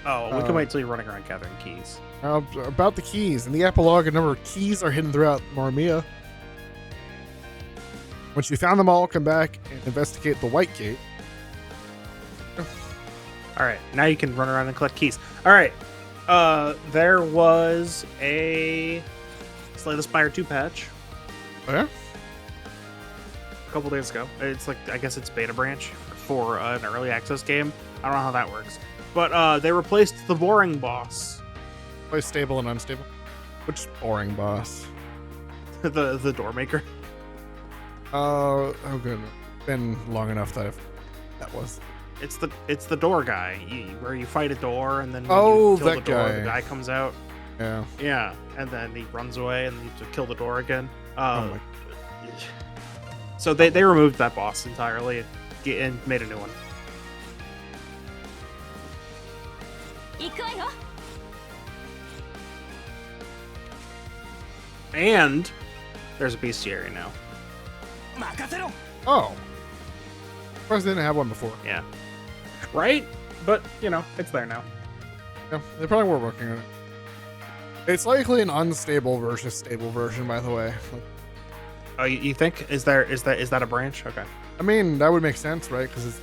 Oh, we can wait till you're running around gathering keys. About the keys. In the epilogue, a number of keys are hidden throughout Mormia. Once you found them all, come back and investigate the White Gate. All right, now you can run around and collect keys. All right, there was a Slay the Spire 2 patch Oh, yeah? a couple days ago. It's like, I guess it's beta branch for an early access game. I don't know how that works. But they replaced the boring boss. Play stable and unstable. Which boring boss? the door maker. Oh, good. Been long enough that that was. It's the door guy, where you fight a door and then when Oh, you kill that the door, guy. the guy comes out. Yeah. Yeah, and then he runs away and you have to kill the door again. Oh my. So they removed that boss entirely and made a new one. And there's a bestiary now. Oh. Surprised they didn't have one before. Yeah. Right? But, you know, it's there now. Yeah, they probably were working on it. It's likely an unstable versus stable version, by the way. Oh, you think? Is that a branch? Okay. I mean, that would make sense, right? Because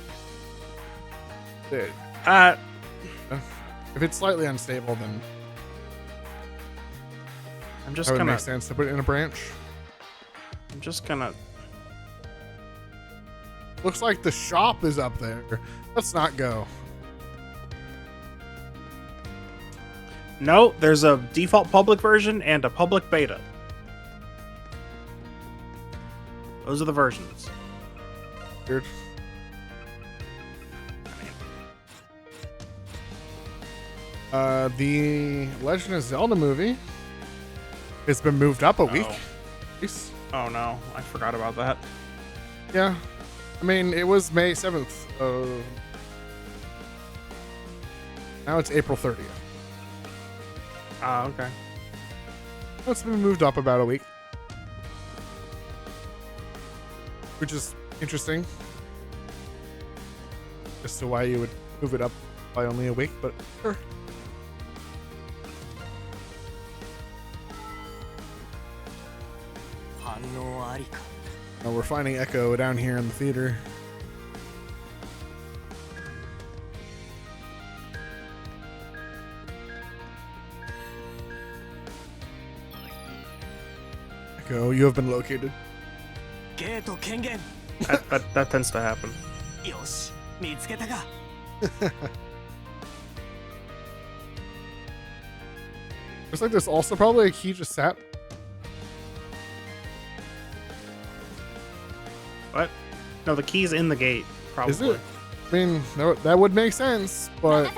if it's slightly unstable, then I'm just that would gonna make sense to put it in a branch. I'm just gonna Looks like the shop is up there. Let's not go. No, there's a default public version and a public beta. Those are the versions. Weird. The Legend of Zelda movie has been moved up a week. Nice. Oh no, I forgot about that. Yeah. I mean, it was May 7th. Now it's April 30th. Ah, okay. It's been moved up about a week. Which is interesting. As to why you would move it up by only a week, but sure. Oh, we're finding Echo down here in the theater. Echo, you have been located. That tends to happen. Looks like there's also probably a key just sat. What? No, the key's in the gate, probably. Is it? I mean, that would make sense, but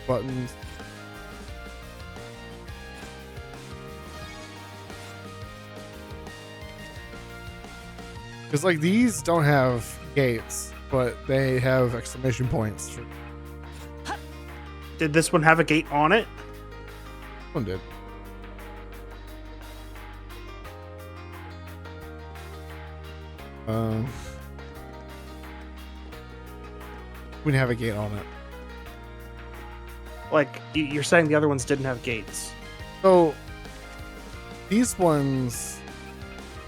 buttons. Because like these don't have gates, but they have exclamation points. Did this one have a gate on it? One did. We didn't have a gate on it. Like, you're saying the other ones didn't have gates. So these ones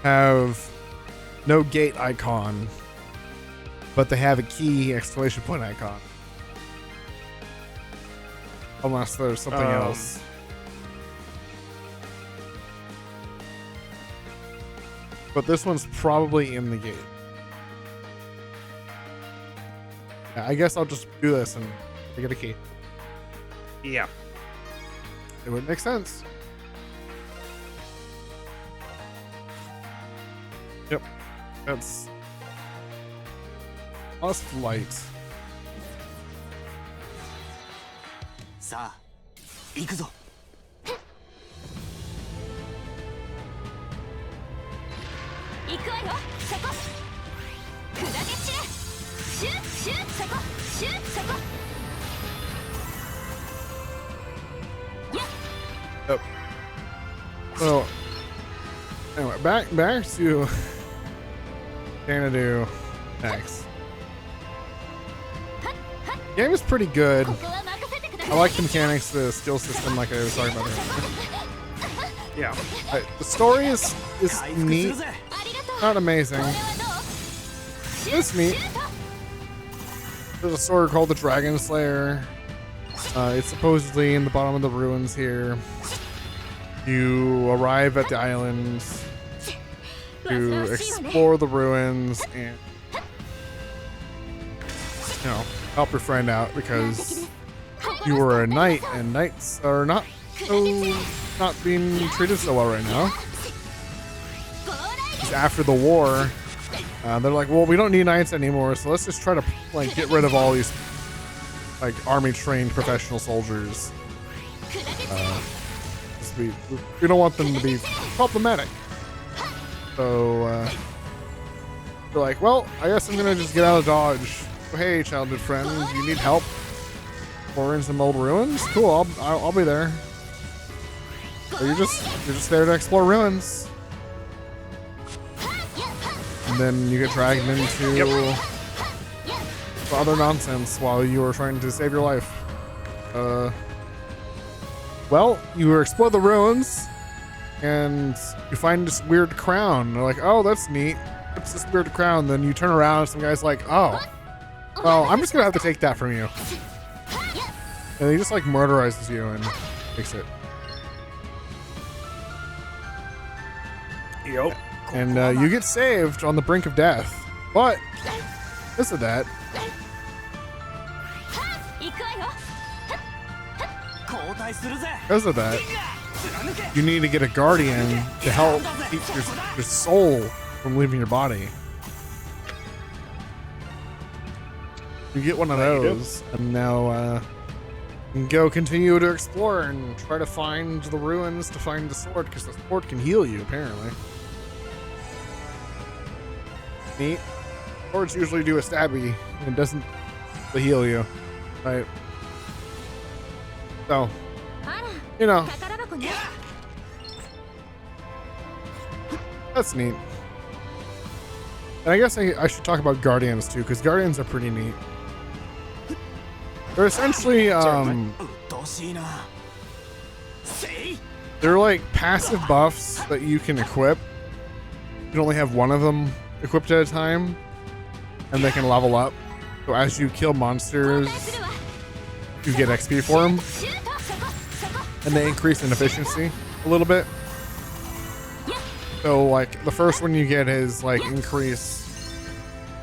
have no gate icon, but they have a key exclamation point icon. Unless there's something else. But this one's probably in the gate. Yeah, I guess I'll just do this and get a key. Yeah. It would make sense. Yep. That's lost flight. さあ行くぞ行くわよそこ砕け散れシュッシュッそこシュッそこ Yep. So anyway, back to Xanadu next. game is pretty good. ここは任せてくださ I い like the mechanics, the skill system, like I was talking about earlier. Yeah. The story is neat, ありがとう not amazing. これはどう It's neat. There's a sword called the Dragon Slayer. It's supposedly in the bottom of the ruins here. You arrive at the islands to explore the ruins and, you know, help your friend out because you were a knight and knights are not being treated so well right now. ご来 After the war, they're like, well, we don't need knights anymore, so let's just try to like get rid of all these like army trained professional soldiers. 砕け散れ We don't want them to be problematic. So they're like, well, I guess I'm gonna just get out of Dodge. Oh, hey, childhood friend, you need help exploring some old ruins? Cool, I'll be there. So you're just there to explore ruins. And then you get dragged into other nonsense while you were trying to save your life. Well, you explore the ruins and you find this weird crown. They're like, oh, that's neat. What's this weird crown? Then you turn around and some guy's like, oh, well, I'm just gonna have to take that from you. And he just like murderizes you and takes it. Yep. And you get saved on the brink of death. But because of that, 行くわよ because of that, you need to get a guardian to help keep your soul from leaving your body. You get one of those, and now you can go continue to explore and try to find the ruins to find the sword, because the sword can heal you, apparently. Neat. Swords usually do a stabby, and doesn't heal you, right? So, あら you know, 宝箱ね that's neat. And I guess I should talk about Guardians too, because Guardians are pretty neat. They're essentially, they're like passive buffs that you can equip. You can only have one of them equipped at a time, and they can level up. So as you kill monsters, するわ you get XP for them, シュートそこそこ and they increase in efficiency a little bit. So like the first one you get is like increase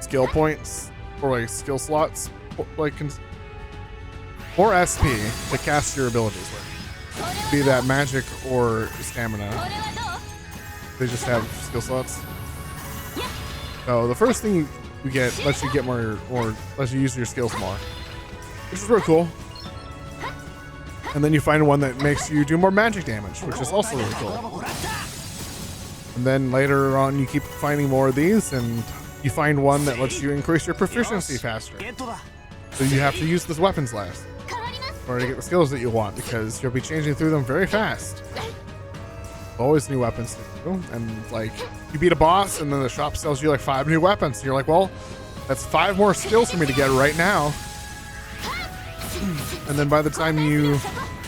skill points or like skill slots, like or SP to cast your abilities with. Be that magic or こ stamina. れはどう They just have skill slots. So the first thing you get lets you get more, or lets you use your skills more, which is really cool. And then you find one that makes you do more magic damage, which is also really cool. And then later on, you keep finding more of these, and you find one that lets you increase your proficiency faster. So you have to use those weapons last 変わります in order to get the skills that you want, because you'll be changing through them very fast. Always new weapons to do, and like you beat a boss, and then the shop sells you like 5 new weapons. And you're like, well, that's 5 more skills for me to get right now. And then by the time you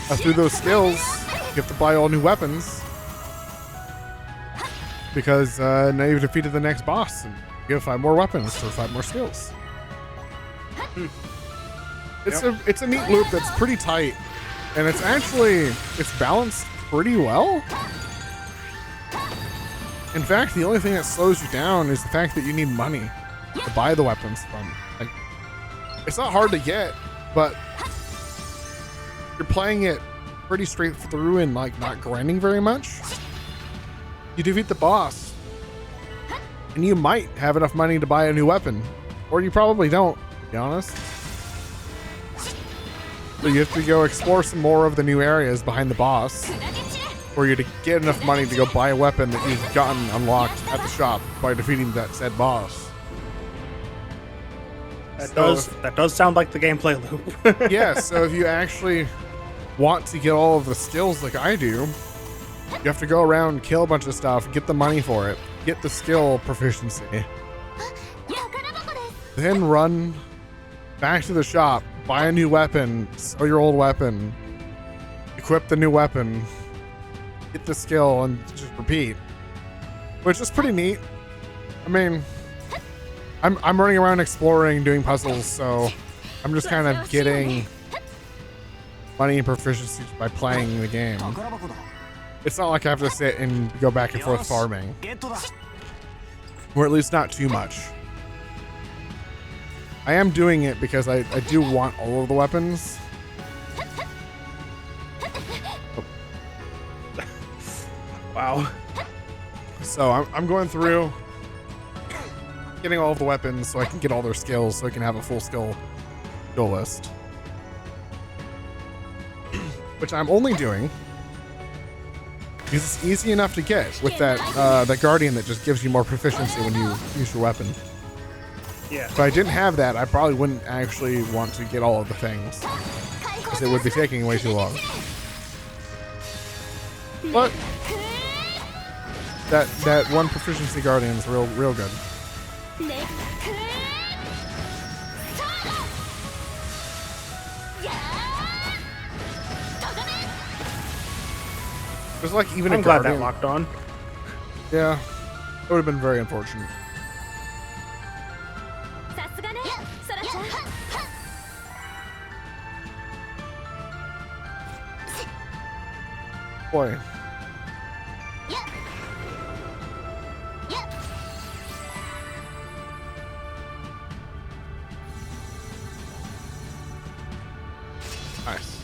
are through those skills, you have to buy all new weapons, because now you've defeated the next boss, and you have 5 more weapons for 5 more skills. It's a neat loop that's pretty tight, and it's balanced pretty well. In fact, the only thing that slows you down is the fact that you need money to buy the weapons from. Like, it's not hard to get, but you're playing it pretty straight through and like not grinding very much. You defeat the boss, and you might have enough money to buy a new weapon, or you probably don't, to be honest. So you have to go explore some more of the new areas behind the boss, 砕け散れ for you to get enough money to go buy a weapon that you've gotten unlocked at the shop by defeating that said boss. That does sound like the gameplay loop. Yeah, so if you actually want to get all of the skills like I do, you have to go around, kill a bunch of stuff, get the money for it, get the skill proficiency, 宝箱です then run back to the shop, buy a new weapon, sell your old weapon, equip the new weapon, get the skill, and just repeat. Which is pretty neat. I mean, I'm running around exploring, doing puzzles, so I'm just kind of getting money and proficiency by playing the game. It's not like I have to sit and go back and forth farming. Or at least not too much. I am doing it because I do want all of the weapons. Oh. Wow. So I'm going through, getting all of the weapons so I can get all their skills, so I can have a full skill list. Which I'm only doing because it's easy enough to get with that guardian that just gives you more proficiency when you use your weapon. Yeah. If I didn't have that, I probably wouldn't actually want to get all of the things, because it would be taking way too long. But that one proficiency guardian is real good. There's like even I'm a glad guardian. that locked on. Yeah, it would have been very unfortunate. Boy. Nice.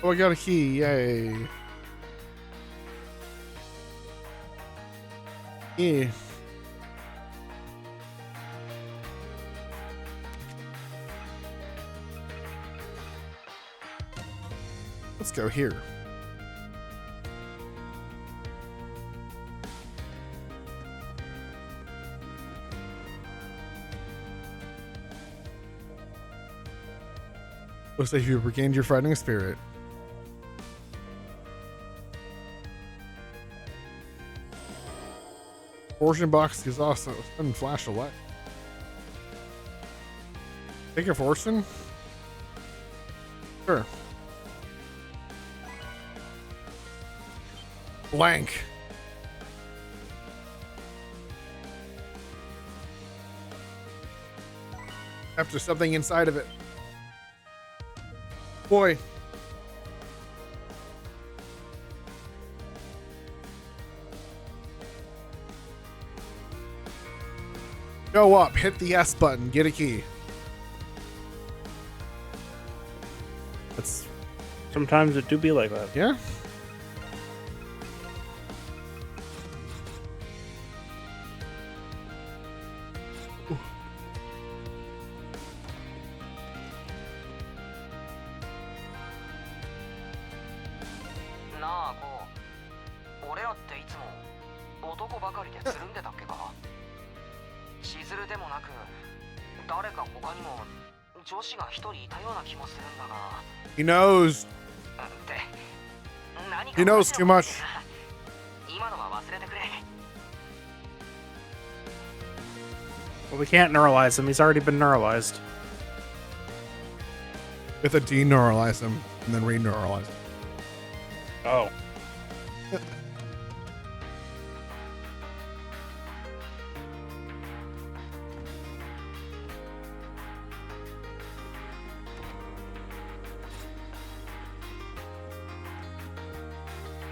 Oh, I got a key. Yay. Yeah. Let's go here. Looks like you've regained your fighting spirit. Fortune box is also doesn't flash a light. Take a fortune? Sure. Blank. After something inside of it. Boy. Go up, hit the S button, get a key. That's Sometimes it do be like that. yeah. He knows. He knows too much. Well, we can't neuralize him. He's already been neuralized. We have to de-neuralyze him and then re-neuralyze him. Oh.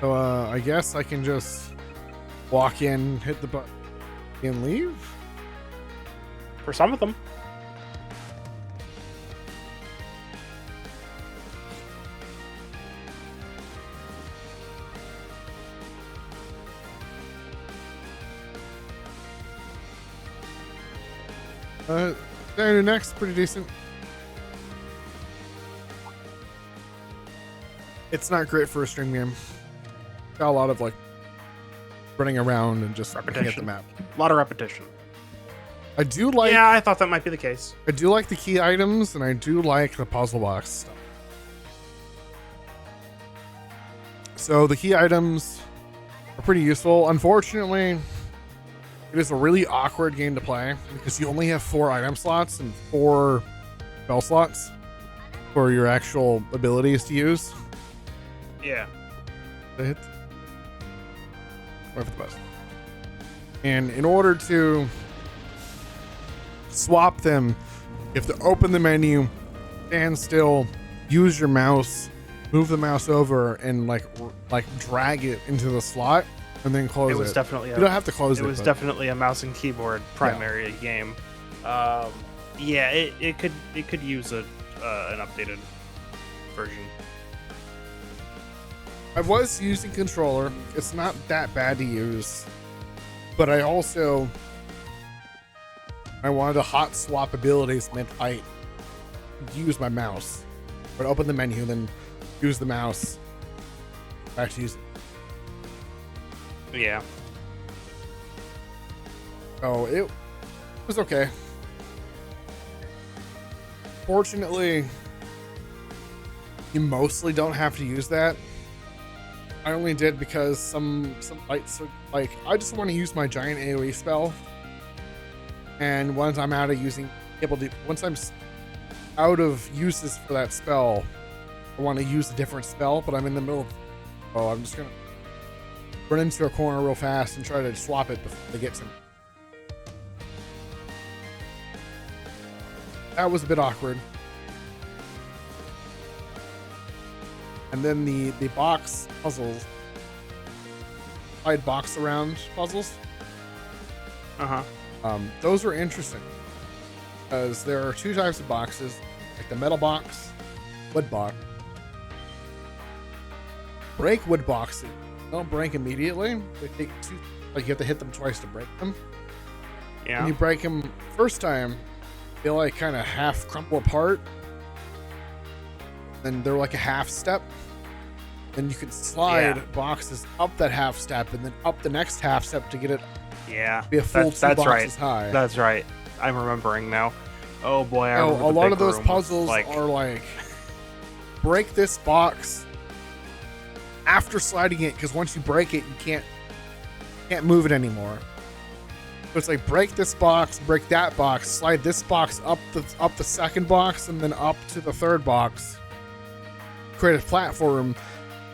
So, I guess I can just walk in, hit the button, and leave? For some of them. Xanadu next, pretty decent. It's not great for a stream game. Got a lot of like running around and just looking at the map. A lot of repetition. I do like. Yeah, I thought that might be the case. I do like the key items, and I do like the puzzle box stuff. So the key items are pretty useful. Unfortunately, it is a really awkward game to play because you only have 4 item slots and 4 spell slots for your actual abilities to use. Yeah. Hit. Wait for the best. And in order to swap them, you have to open the menu, stand still, use your mouse, move the mouse over, and like drag it into the slot, and then close it. It was definitely. You don't have to close it. It was definitely a mouse and keyboard primary game. Yeah, it could use an updated version. I was using controller. It's not that bad to use, but I wanted to hot swap abilities, meant I use my mouse. But open the menu, then use the mouse. Back to use it. Yeah. Oh, it was okay. Fortunately, you mostly don't have to use that. I only did because some fights, like, I just want to use my giant AoE spell, and once I'm out of out of uses for that spell, I want to use a different spell, but I'm in the middle of, oh, I'm just gonna run into a corner real fast and try to swap it before they get to me. That was a bit awkward. And then the box puzzles, side box around puzzles. Those are interesting because there are 2 types of boxes, like the metal box, wood box. Break wood boxes. Don't break immediately. They take 2, like you have to hit them twice to break them. Yeah. When you break them first time, they like kind of half crumple apart. Then they're like a half step. Then you can slide boxes up that half step and then up the next half step to get it. Yeah. Be a full 2 boxes high. That's right. I'm remembering now. Oh boy, I remember a the lot big of those room puzzles are like break this box after sliding it, because once you break it, you can't move it anymore. So it's like break this box, break that box, slide this box up the second box, and then up to the 3rd box. Create a platform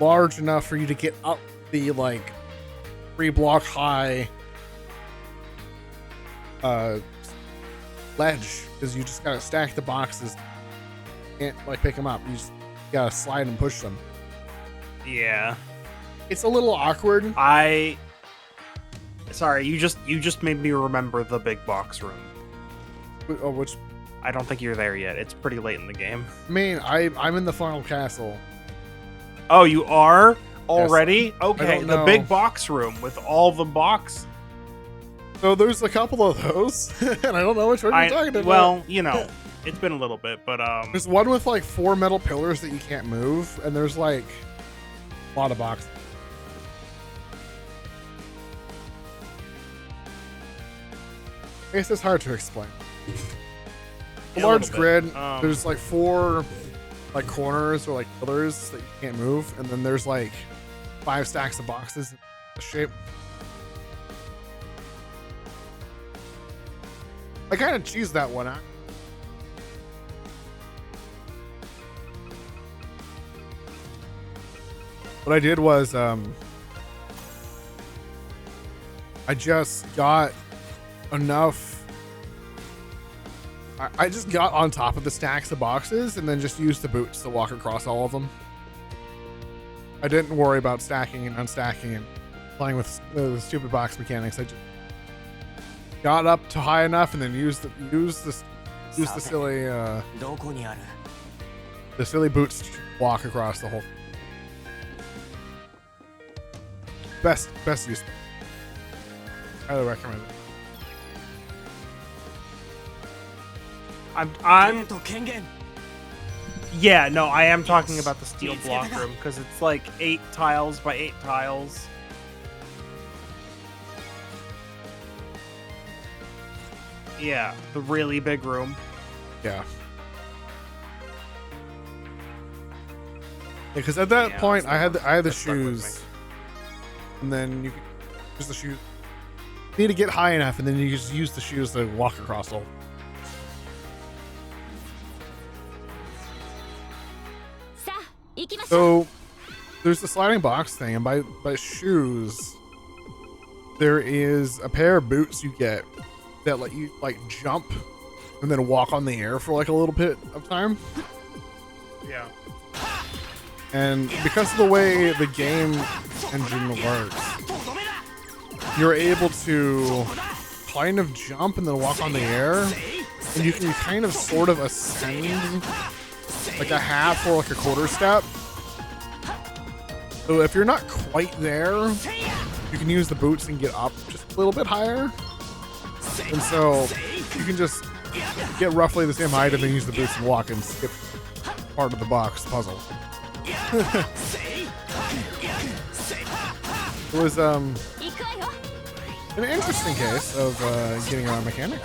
large enough for you to get up the like 3-block high ledge, because you just gotta stack the boxes. You can't like pick them up. You just gotta slide and push them. Yeah. It's a little awkward. Sorry, you just made me remember the big box room. Oh, which? I don't think you're there yet. It's pretty late in the game. I mean, I'm in the final castle. Oh, you are already? Yes. Okay, the big box room with all the box. So there's a couple of those, and I don't know which one you're talking about. Well, you know, it's been a little bit, but there's one with like 4 metal pillars that you can't move, and there's like a lot of boxes. I guess it's hard to explain. A large grid. There's like 4 like corners or like pillars that you can't move, and then there's like 5 stacks of boxes in the shape. I kind of cheesed that one out. What I did was I just got enough. I just got on top of the stacks of boxes and then just used the boots to walk across all of them. I didn't worry about stacking and unstacking and playing with the stupid box mechanics. I just got up to high enough and then used the silly boots to walk across the whole. Best use. Highly recommend it. Yeah, no, I am talking about the steel block room because it's like 8 tiles by 8 tiles. Yeah, the really big room. Yeah. Because at that Yeah, point, that's I had the that stuck with shoes, and then you could use the shoes. You need to get high enough, and then you just use the shoes to walk across the. So there's the sliding box thing, and by shoes, there is a pair of boots you get that let you like jump and then walk on the air for like a little bit of time. Yeah. And because of the way the game engine works, you're able to kind of jump and then walk on the air, and you can kind of sort of ascend like a half or like a quarter step. So if you're not quite there, you can use the boots and get up just a little bit higher. And so you can just get roughly the same height and then use the boots and walk and skip part of the box puzzle. It was an interesting case of getting around mechanic.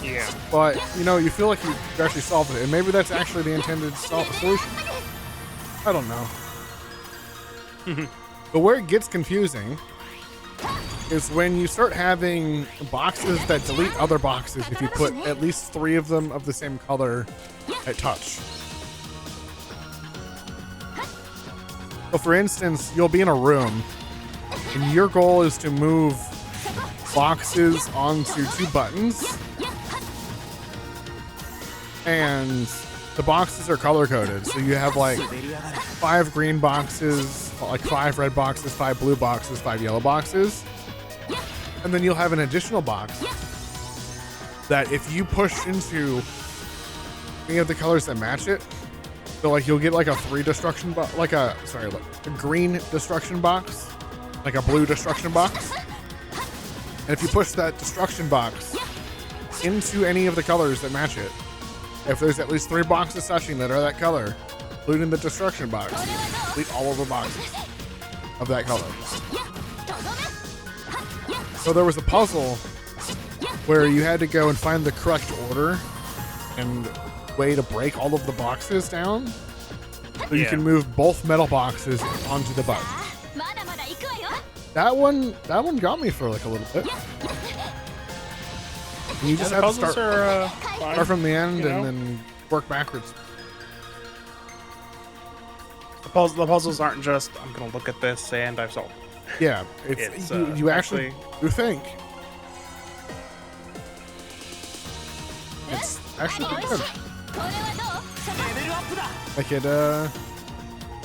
Yeah. But, you know, you feel like you actually solved it, and maybe that's actually the intended solution. I don't know. But where it gets confusing is when you start having boxes that delete other boxes if you put at least 3 of them of the same color at touch. So for instance, you'll be in a room, and your goal is to move boxes onto 2 buttons, and the boxes are color coded. So you have like 5 green boxes, like 5 red boxes, 5 blue boxes, 5 yellow boxes. And then you'll have an additional box that if you push into any of the colors that match it, so like you'll get like a 3 destruction box, like a green destruction box, like a blue destruction box. And if you push that destruction box into any of the colors that match it, if there's at least 3 boxes touching that are that color, including the destruction box, delete all of the boxes of that color. So there was a puzzle where you had to go and find the correct order and way to break all of the boxes down, so you can move both metal boxes onto the button. That one got me for like a little bit. And you just have to start from the end, you know? And then work backwards. The puzzles aren't just, I'm going to look at this and I've solved. Yeah, it's you actually you think. It's actually pretty good. Like it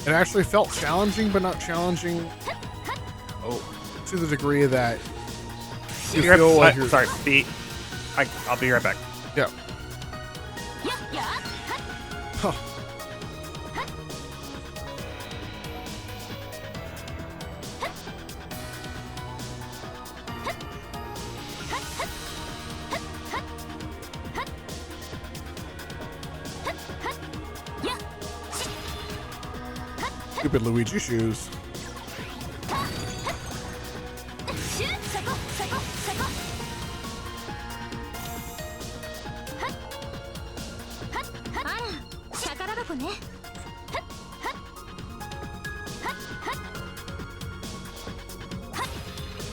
actually felt challenging, but not challenging to the degree that you feel like you're... Sorry, I'll be right back. Yeah. Huh. Stupid Luigi shoes.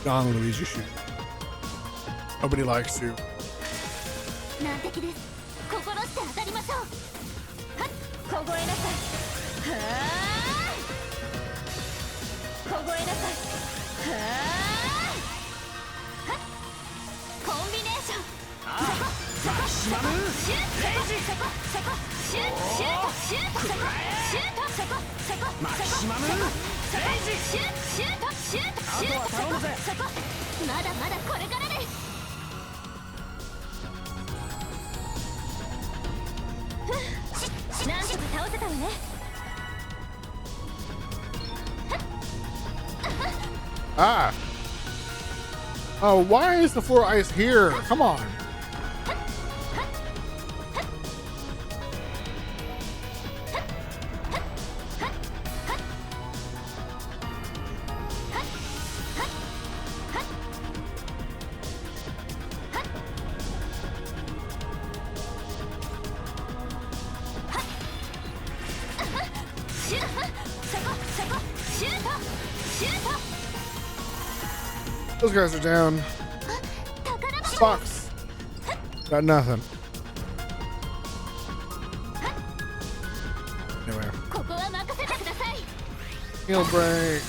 Don Luigi shoe. Nobody likes you. Ah! Oh, why is the floor ice here? Come on. Those guys are down. Fox. Got nothing. Anyway. Heal break.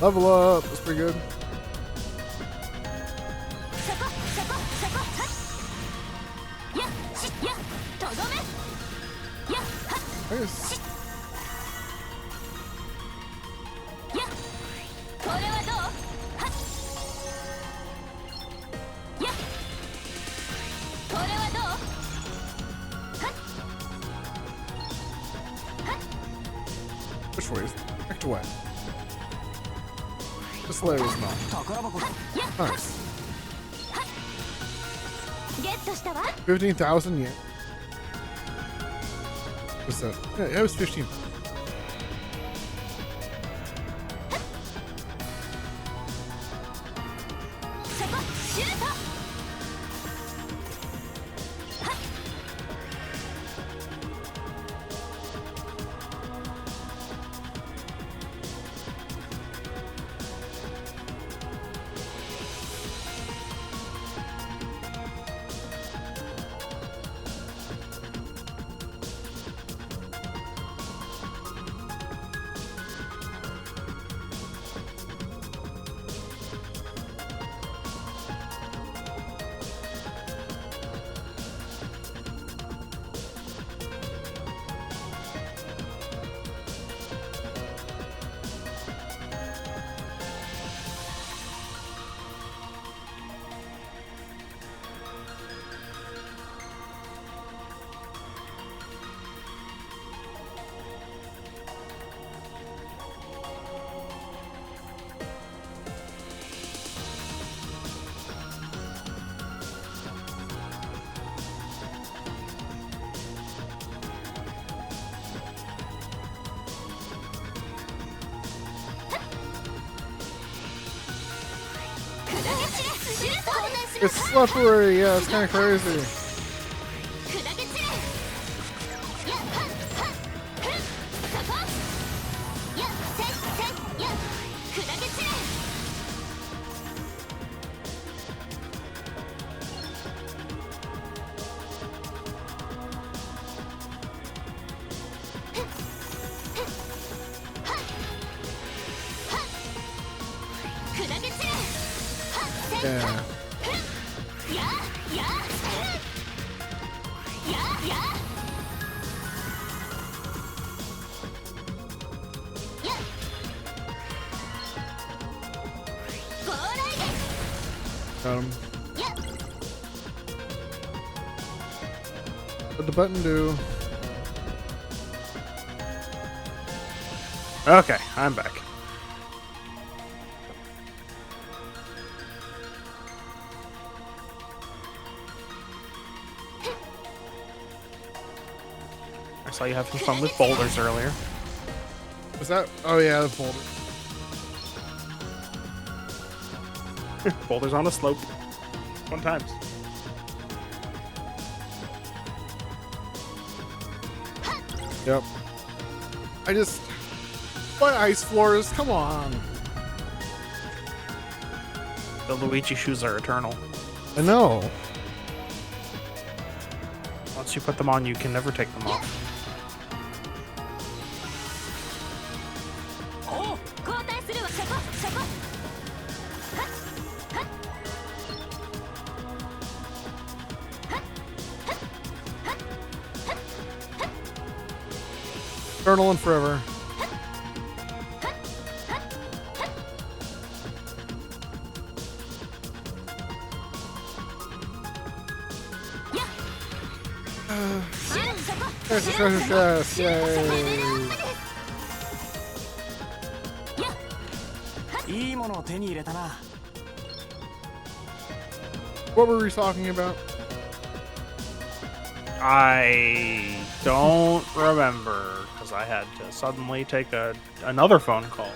Level up. That's pretty good. Nice. Which way is back to what? This layer is not. Nice. 15,000 yet. What's that? Yeah, it was 15. It's slippery, yeah, it's kind of crazy. Yeah. Got him. What'd the button do? Okay, I'm back. I saw you having fun with boulders earlier. Was that? Oh yeah, the folder. Boulders on a slope. Fun times. Yep. Why ice floors? Come on. The Luigi shoes are eternal. I know. Once you put them on, you can never take them off. Eternal and forever. There's a treasure chest, yay! What were we talking about? I don't remember because I had to suddenly take another phone call.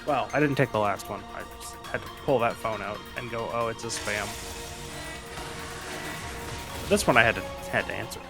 Well, I didn't take the last one. I just had to pull that phone out and go, oh, it's a spam. This one I had to answer.